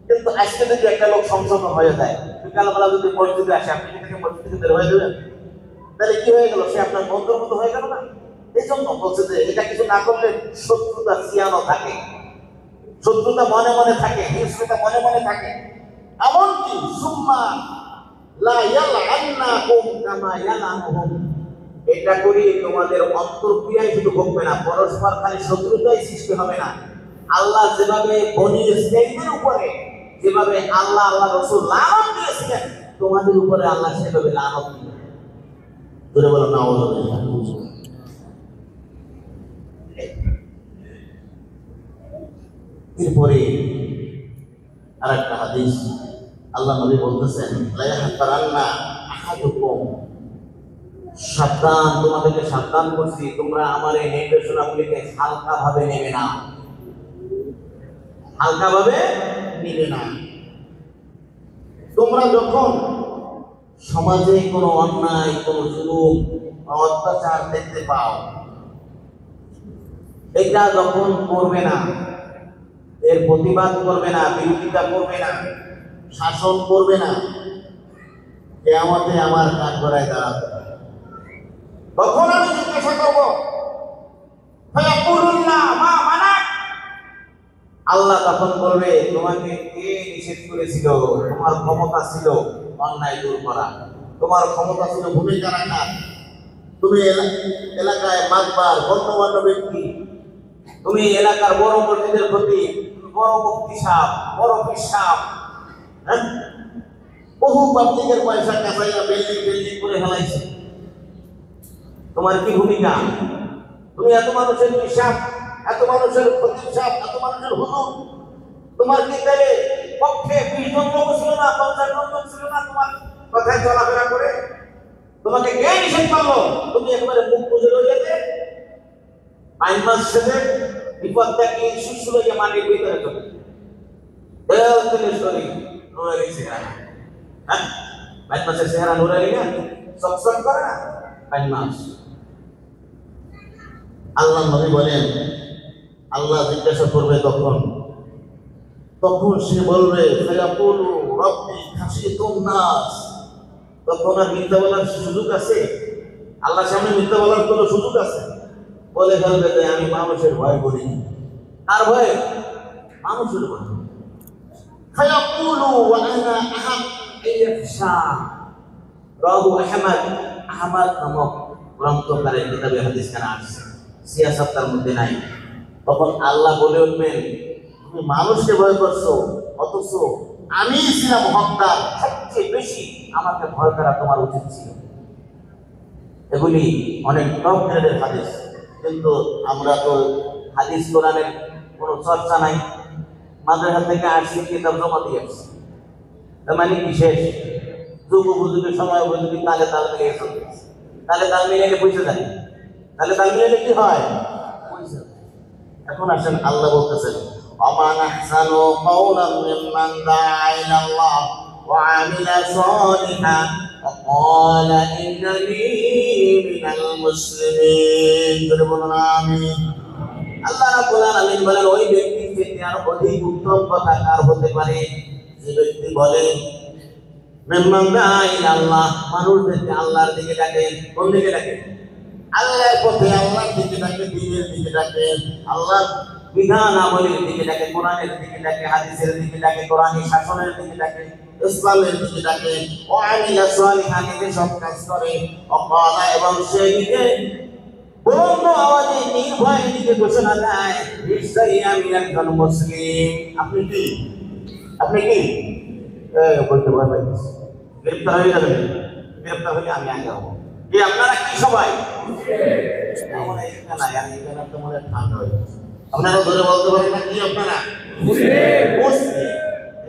কিন্তু আজকে যদি একটা লোক সংশোধন হয়ে যায়, বিকালবেলা যদি মসজিদে আসে, আপনি থেকে মসজিদ থেকে বের হয়ে যাবেন, তাহলে কি হয়ে গেল? সে আপনার বন্ধুর মতো হয়ে গেল না? এই জন্য বলছে যে এটা কিছু না করলে শত্রুতা সিয়ানো থাকে, শত্রুতা মনে মনে থাকে, হিংস্রতা মনে মনে থাকে। এমনকি সুম্মা লা ইয়ালআন্নাকুম কামা ইয়ালআনুহুম, এটা করি তোমাদের অন্তর্ক্রিয়ায় শুধু ঘটবে না, পরস্পর খালি শত্রুতাই সৃষ্টি হবে না। আল্লাহ যেভাবে বনি ইসরাঈলের উপরে যেভাবে আল্লাহ রাসূল লানত দিয়েছিলেন, তোমাদের উপরে আল্লাহ সেভাবে লানত দিবেন। ধরে বলো নাউযুবিল্লাহ। এরপরে আরেকটা হাদিস, আল্লাহ নবী বলতেছেন, লা ইয়াহতারান্না আহাদুকুম, সাবধান, তোমাদেরকে সাবধান করছি, তোমরা আমার এই নির্দেশনাগুলিকে হালকা ভাবে নেবে না, হালকা ভাবে নেবে না। তোমরা যখন সমাজে কোনো অন্যায়, কোনো জুলুম, অত্যাচার দেখতে পাও, এটা যখন করবে না, এর প্রতিবাদ করবে না, বিরোধিতা করবে না, শাসন করবে না, কিয়ামতে আমার কাঠগড়ায় দাঁড়াবে। তখন আমি জিজ্ঞাসা করবো, ফায়াকুলুল্লাহ মা মানাক, আল্লাহ তখন বলবে, তোমাকে কে নিষেধ করেছিল? তোমার ক্ষমতা ছিল অন্যায় দূর করা, তোমার ক্ষমতা ছিল ভূমিকা রাখা, তুমি এলাকায় মাতবার গণ্যমান্য ব্যক্তি, তুমি এলাকার বড় মসজিদের প্রতি, বড় মুফতি সাহেব, বড় পীর সাহেব, বহু পাবলিকের পয়সা কাঁচাইয়া বিল্ডিং করে ফেলাইছে। তোমার কি ভূমিকা? তুমি এত মানুষের হিসাব, এত মানুষের প্রতিষ্ঠাপ, এত মানুষের হুজুর, তোমার কি তাহলে পক্ষে 20 জন লোক ছিল না, 50 জন লোক ছিল না তোমার কথায় চলাফেরা করে? তোমাকে কে নিষেধ করলো? তুমি একবারে মুখ বুঝে রয়ে যেতে, 5 মাস ছেড়ে বিপদটাকে শিশু লইয়া মাটির ভিতরে চলে শরীর নুরানি চেহারা, হ্যাঁ 5 মাসের চেহারা নুরানি না, চকচক করে না 5 মাস। আল্লাহ নবী বলেন, আল্লাহ জিজ্ঞাসা করবে তখন সে বলবে, ফায়াকুলু রাব্বি খাশিতুন নাস, তখন আর মিথ্যা বলার সুযোগ আছে? আল্লাহর সামনে মিথ্যা বলার কোনো সুযোগ আছে? বলে ফেলবে যে আমি মানুষের ভয় করি। আর ভয়? মানুষের ভয়। ফায়াকুলু ওয়া আনা আহাব আইয়াফশা, রাহু আহমদ নামক গ্রন্থকারের কিতাবে হাদিস খানা আসছে, সিয়াসত তার মধ্যে নাই। তখন আল্লাহ বলে উঠবেন, তুমি মানুষকে ভয় করছো, অথচ আমি ছিলাম হকদার, সবচেয়ে বেশি আমাকে ভয় করা তোমার উচিত ছিল। এগুলি অনেক টপ গ্রেডের হাদিস, কিন্তু আমরা তো হাদিস কোরআনের কোনো চর্চা নাই, মাদ্রাসা থেকে আসছি, কিতাব জমা দিয়ে আসছি। তার মানে বিশেষ যুগ উপযোগী, সময় উপযোগী, তালে তাল মিলিয়ে চলতেছে। তালে তাল মিলিয়ে পয়সা যায়, তাহলে তাল মিলিয়ে কি হয়? পয়সা। এখন আসেন, আল্লাহ বলতেছেন, ومن أحسن قولا ممن دعا إلى الله وعمل صالحا وقال إنني من المسلمين। আল্লাহ রাব্বুল আলামিন বলেন, ওই ব্যক্তির চেয়ে আর অধিক উত্তম কথা কার হতে পারে? যে ব্যক্তি বলে মিম্মান দাআ ইলা আল্লাহ, মানুষদেরকে আল্লাহর দিকে ডাকে। কোন দিকে ডাকে? আল্লাহর পথে, আল্লাহর দিকে ডাকে, দ্বীনের দিকে ডাকে, আল্লাহর বিধানাবলীর দিকে ডাকে, কোরআনের দিকে ডাকে, হাদিসের দিকে ডাকে, কোরআনী শাসনের দিকে ডাকে, ইসলামের দিকে ডাকে। ও আমিলা সালিহান, নিজে সৎ কাজ করে। অকালা, এবং সে নিজে বন্ধ আওয়াজে নির্ভয়ে নিজে ঘোষণা দেয়, নিশ্চয়ই আমি একজন মুসলিম। আপনি কি? বলতে ভয় পাইতেছি, গ্রেপ্তার হয়ে যাবেন। গ্রেপ্তার হলে আমি আগে হবো। আপনারা কি সবাই? আপনারা ধরে বলতে পারেন না কি আপনারা?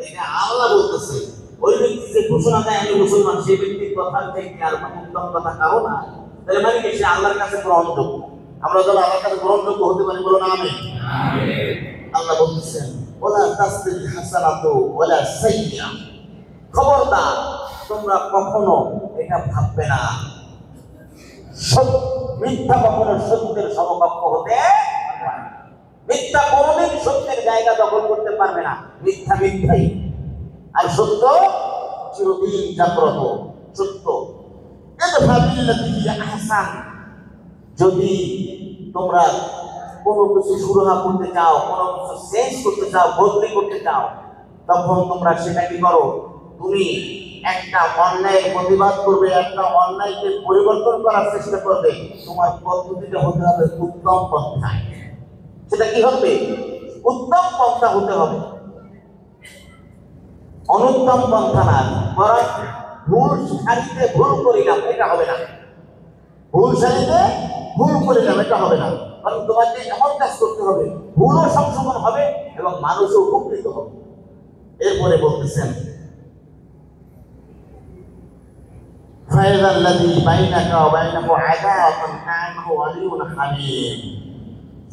এটা আল্লাহ বলতেছে, ওই ব্যক্তি যে ঘোষণা দেয় আমি মুসলমান, সেই ব্যক্তির কথা থেকে আর উত্তম কথা কারো না। তাহলে মানে কি সে আল্লাহর কাছে গ্রহণযোগ্য? আমরা যেন আল্লাহর কাছে গ্রহণযোগ্য হতে পারি, বলুন আমিন। আল্লাহ বলতেছেন, ওয়ালা তাসবিল হাসানাতু ওয়ালা সাইয়্যা, খবরদার তোমরা কখনো এটা ভাববে না মিথ্যা কখনো সত্যের সমকক্ষ হতে পারে না। মিথ্যা কোনোদিন সত্যের জায়গা দখল করতে পারবে না। মিথ্যা মিথ্যাই, আর সত্য চিরদিন জাগ্রত। সত্য যদি তোমরা কোনো কিছু সুরাহা করতে চাও, কোনো কিছু চেঞ্জ করতে চাও, বদলি করতে চাও, তখন তোমরা সেটা কি করো? তুমি একটা অন্যায় প্রতিবাদ করবে, একটা অন্যায়কে পরিবর্তন করার চেষ্টা করবে। তোমার পদ্ধতিটা হতে হবে উত্তম পন্থা। সেটা কি হবে? উত্তম পন্থা হতে হবে, অনুত্তম পন্থা না। বরং ভুল সারিতে ভুল করিলাম, এটা হবে না। ভুল সারিতে ভুল করিলাম, এটা হবে না। কারণ তোমাকে এমন কাজ করতে হবে, ভুলও সংশোধন হবে এবং মানুষও উপকৃত হবে। এরপরে বলতেছেন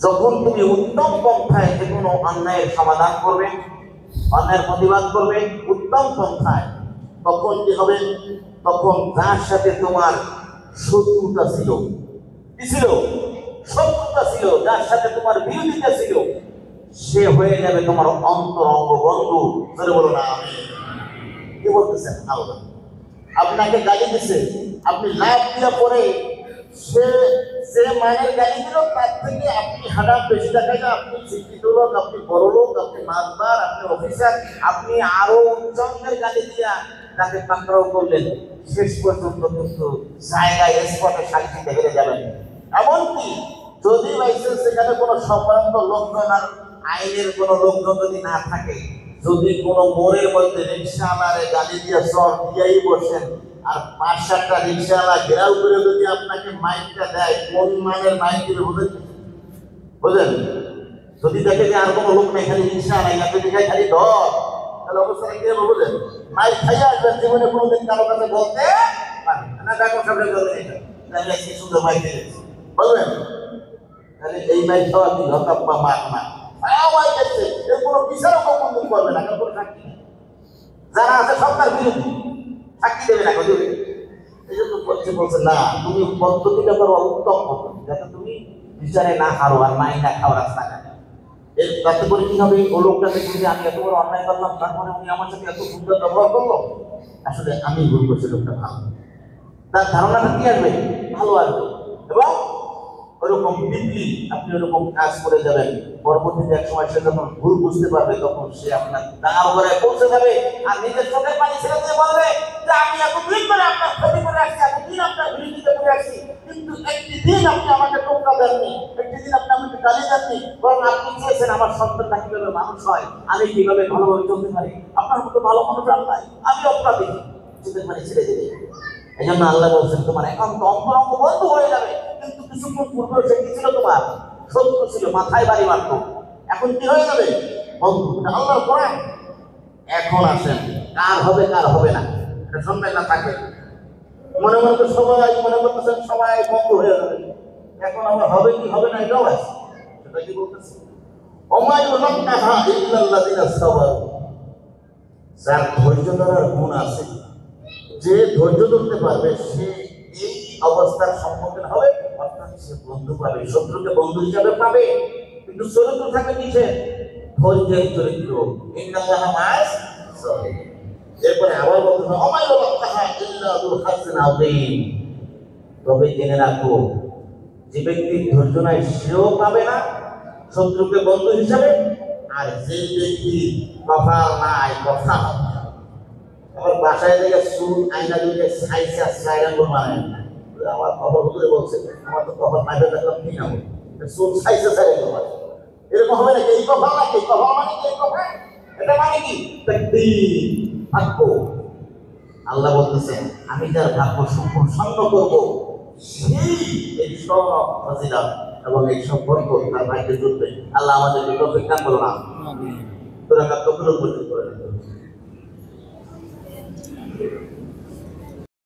যখন তুমি উত্তম পন্থায় যে কোনো অন্যায়ের সমাধান করবে, অন্যায়ের প্রতিবাদ করবে উত্তম পন্থায়, তখন কি হবে? তখন যার সাথে তোমার শত্রুতা ছিল, কি ছিল? শত্রুতা ছিল, যার সাথে তোমার বিরোধিতা ছিল, সে হয়ে যাবে তোমার অন্তরঙ্গ বন্ধু। ধরে বলো না আমি কি বলতেছেন? আল্লাহ আপনাকে গালি দিছে, আপনি লাভ দিয়ে পরে সে যে মানের গালি দিল তার থেকে আপনি হাডাপ বেশি দেখাই না। আপনি শিক্ষিত লোক, আপনি বড় লোক, আপনি মাতবার, আপনি অফিসার, আপনি আরো উচ্চঙ্গের গালি দিয়া তাকে পাকড়াও করলেন। শেষ পর্যন্ত কিন্তু জায়গায় স্পটে সাক্ষীতে হেরে যাবেন। এমনকি যদি লাইসেন্স সেখানে কোনো সম্ভ্রান্ত লোকজন আর আইনের কোনো লোকজন যদি না থাকে, যদি কোনো মোড়ের মধ্যে রিক্সাওয়ালারে গালি দিয়ে চর দিয়েই বসেন, আর ৫-৭টা রিক্সাওয়ালা ঘেরাও করে যদি আপনাকে মাইকটা দেয়, কোন মানের মাইক দিবে বুঝেন? যদি দেখে যে আর কোনো লোক নেই, খালি রিক্সাওয়ালা, ইয়াকে দেখে খালি ধর, তাহলে অবস্থাটা কি হবে বুঝলেন? মাইক খাইয়া আসবেন, জীবনে কোনোদিন কারো কাছে বলতে পারবেন না। ডাক্তার সাহেব বলবেন এটা, তাহলে কি সুন্দর মাইক দিয়েছে বলবেন, তাহলে এই মাইক খাওয়া কি হতাপ্পা মার না, মাইক আছে, এর কোনো বিচারও কখন করবে না, কোনো সাক্ষী নেই। যারা আছে সরকার বিরোধী, সাক্ষী দেবে না, দেবে। এই জন্য বলছে না, তুমি পদ্ধতিটা করো উত্তম পদ্ধতি, যাতে তুমি বিচারে না হারো আর মাই না খাও রাস্তাঘাটে। এর তাতে করে কি হবে? ও লোকটাকে যদি আমি এত বড় অন্যায় করলাম, তারপরে উনি আমার সাথে এত সুন্দর ব্যবহার করলো, আসলে আমি ভুল করছি, লোকটা ভালো, তার ধারণাটা কি আসবে? ভালো আসবে। এবং ওইরকম ডিপলি আপনি ওইরকম কাজ করে যাবেন, পরবর্তীতে এক সময় সে যখন ভুল বুঝতে পারবে, তখন সে আপনার ডাঙার উপরে পৌঁছে যাবে আর নিজের চোখের পানি ছেড়ে দিয়ে বলবে যে আমি এতদিন ধরে আপনার ক্ষতি করে আসছি, এতদিন আপনার বিরোধিতা করে আসছি, কিন্তু একটি দিন আপনি আমাকে টোকা দেননি, একটি দিন আপনি আমাকে গালি দেননি, বরং আপনি চেয়েছেন আমার সন্তানটা কিভাবে মানুষ হয়, আমি কিভাবে ভালোভাবে চলতে পারি। আপনার মতো ভালো মানুষ আর নাই, আমি অপরাধী। চোখের পানি ছেড়ে দেবে। এই জন্য আল্লাহ বলছেন তোমার একান্ত অন্তরঙ্গ বন্ধু হয়ে যাবে। কিন্তু কিছুক্ষণ পূর্বে সে কি ছিল? তোমার শত্রু ছিল, মাথায় বাড়ি মারত। এখন কি হয়ে যাবে? বন্ধু। আল্লাহর কোরআন। এখন আসেন কার হবে কার হবে না, এটা সন্দেহ না থাকে। মনে মনে তো সবাই মনে করতেছেন সবাই বন্ধু হয়ে যাবে, এখন আমার হবে কি হবে না এটাও আছে। সেটা কি বলতেছে? ওমায়ুল্লাহা ইল্লাল্লাযিনা সাবারু, যার ধৈর্য ধরার গুণ আছে, যে ধৈর্য ধরতে পারবে সে এই অবস্থার সম্মুখীন হবে, অর্থাৎ সে বন্ধু পাবে, শত্রুকে বন্ধু হিসাবে পাবে। কিন্তু চরিত্র থাকে কিসে? ধৈর্যের চরিত্র। ইন্নাল্লাহা মা'আস সাবিরিন। এরপরে আবার বলতে হবে ওমায়ুল্লাহা ইল্লা যু হাসিন আযীম, তবে জেনে রাখো যে ব্যক্তি ধৈর্য নাই সেও পাবে না শত্রুকে বন্ধু হিসাবে, আর যে ব্যক্তি কপাল নাই, কথা আমার বাসায় দেখে সুর আইনা দিকে সাইসা সাইরাঙ্গ মানে আমার খবর হুজুরে বলছে, আমার তো কপাল নাই দেখলাম কি না সুর সাইসা সাইরাঙ্গ মানে এরকম হবে নাকি? এই কপাল নাকি? কপাল মানে কি? এই কপাল এটা মানে কি? তাকদীর, ভাগ্য। আল্লাহ বলতেছেন আমি যার ভাগ্য সম্পূর্ণ করব, সেই এই সব ফজিলত এবং এই সব বরকত তার ভাগ্যে জুটবে। আল্লাহ আমাদেরকে তৌফিক দান করুন। আমিন। তোরা কখনো বলতে পারে